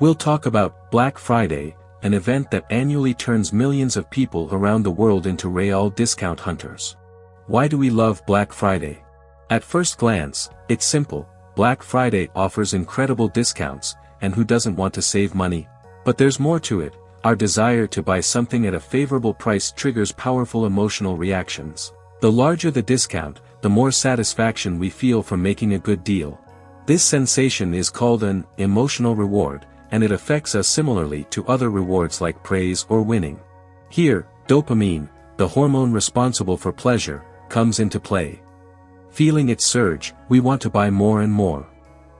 We'll talk about Black Friday, an event that annually turns millions of people around the world into real discount hunters. Why do we love Black Friday? At first glance, it's simple. Black Friday offers incredible discounts, and who doesn't want to save money? But there's more to it. Our desire to buy something at a favorable price triggers powerful emotional reactions. The larger the discount, the more satisfaction we feel from making a good deal. This sensation is called an emotional reward, and it affects us similarly to other rewards like praise or winning. Here, dopamine, the hormone responsible for pleasure, comes into play. Feeling its surge, we want to buy more and more.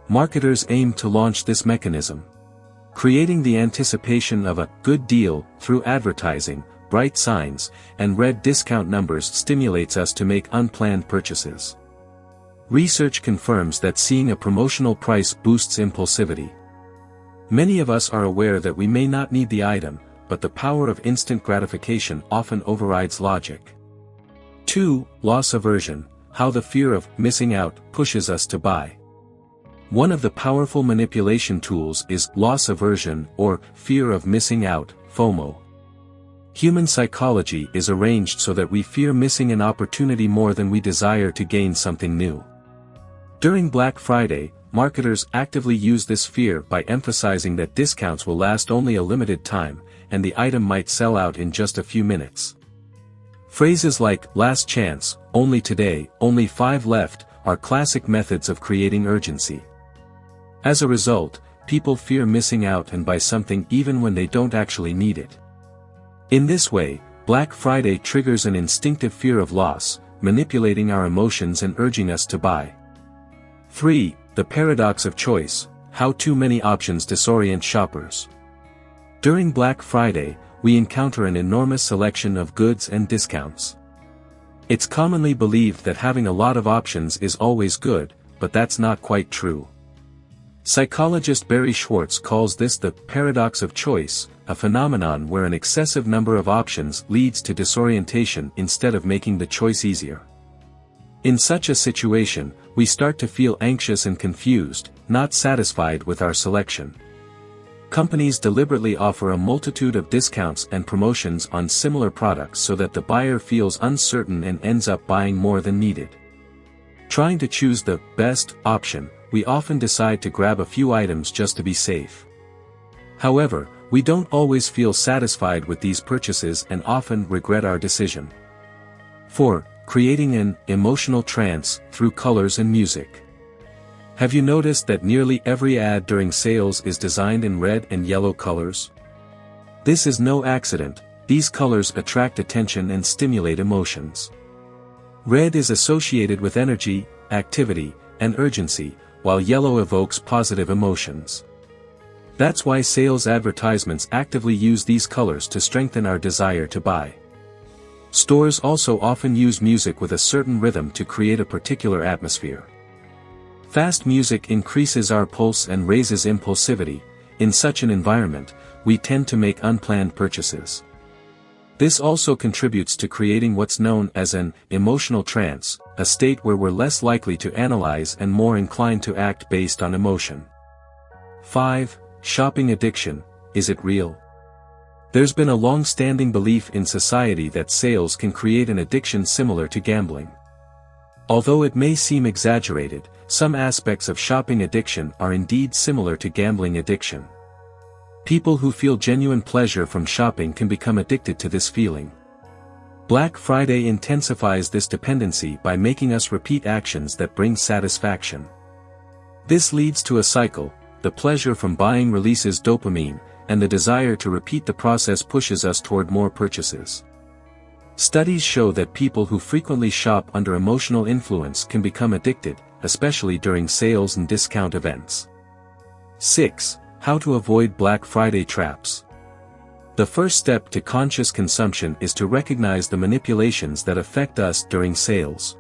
Marketers aim to launch this mechanism. Creating the anticipation of a good deal through advertising, bright signs, and red discount numbers stimulates us to make unplanned purchases. Research confirms that seeing a promotional price boosts impulsivity. Many of us are aware that we may not need the item, but the power of instant gratification often overrides logic. 2. Loss aversion, how the fear of missing out pushes us to buy. One of the powerful manipulation tools is loss aversion or fear of missing out, FOMO. Human psychology is arranged so that we fear missing an opportunity more than we desire to gain something new. During Black Friday, marketers actively use this fear by emphasizing that discounts will last only a limited time, and the item might sell out in just a few minutes. Phrases like last chance, only today, only 5 left, are classic methods of creating urgency. As a result, people fear missing out and buy something even when they don't actually need it. In this way, Black Friday triggers an instinctive fear of loss, manipulating our emotions and urging us to buy. 3. The paradox of choice, how too many options disorient shoppers. During Black Friday, we encounter an enormous selection of goods and discounts. It's commonly believed that having a lot of options is always good, but that's not quite true. Psychologist Barry Schwartz calls this the paradox of choice, a phenomenon where an excessive number of options leads to disorientation instead of making the choice easier. In such a situation, we start to feel anxious and confused, not satisfied with our selection. Companies deliberately offer a multitude of discounts and promotions on similar products so that the buyer feels uncertain and ends up buying more than needed. Trying to choose the best option, we often decide to grab a few items just to be safe. However, we don't always feel satisfied with these purchases and often regret our decision. 4. Creating an emotional trance through colors and music. Have you noticed that nearly every ad during sales is designed in red and yellow colors? This is no accident. These colors attract attention and stimulate emotions. Red is associated with energy, activity, and urgency, while yellow evokes positive emotions. That's why sales advertisements actively use these colors to strengthen our desire to buy. Stores also often use music with a certain rhythm to create a particular atmosphere. Fast music increases our pulse and raises impulsivity. In such an environment, we tend to make unplanned purchases. This also contributes to creating what's known as an emotional trance, a state where we're less likely to analyze and more inclined to act based on emotion. 5. Shopping addiction, is it real? There's been a long-standing belief in society that sales can create an addiction similar to gambling. Although it may seem exaggerated, some aspects of shopping addiction are indeed similar to gambling addiction. People who feel genuine pleasure from shopping can become addicted to this feeling. Black Friday intensifies this dependency by making us repeat actions that bring satisfaction. This leads to a cycle. The pleasure from buying releases dopamine, and the desire to repeat the process pushes us toward more purchases. Studies show that people who frequently shop under emotional influence can become addicted, especially during sales and discount events. 6. How to avoid Black Friday traps. The first step to conscious consumption is to recognize the manipulations that affect us during sales.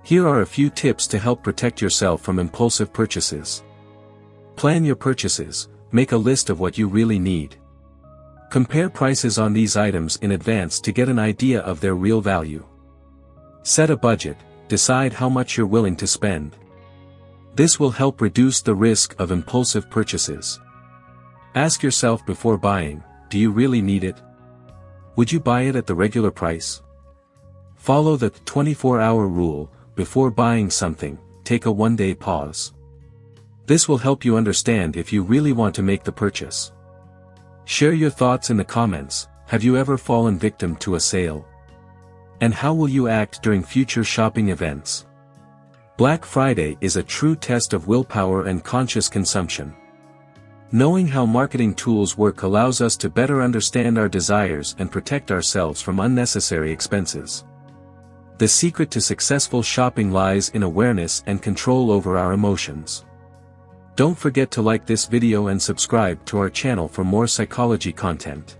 Here are a few tips to help protect yourself from impulsive purchases. Plan your purchases. Make a list of what you really need. Compare prices on these items in advance to get an idea of their real value. Set a budget. Decide how much you're willing to spend. This will help reduce the risk of impulsive purchases. Ask yourself before buying, do you really need it? Would you buy it at the regular price? Follow the 24-hour rule. Before buying something, take a one-day pause. This will help you understand if you really want to make the purchase. Share your thoughts in the comments. Have you ever fallen victim to a sale? And how will you act during future shopping events? Black Friday is a true test of willpower and conscious consumption. Knowing how marketing tools work allows us to better understand our desires and protect ourselves from unnecessary expenses. The secret to successful shopping lies in awareness and control over our emotions. Don't forget to like this video and subscribe to our channel for more psychology content.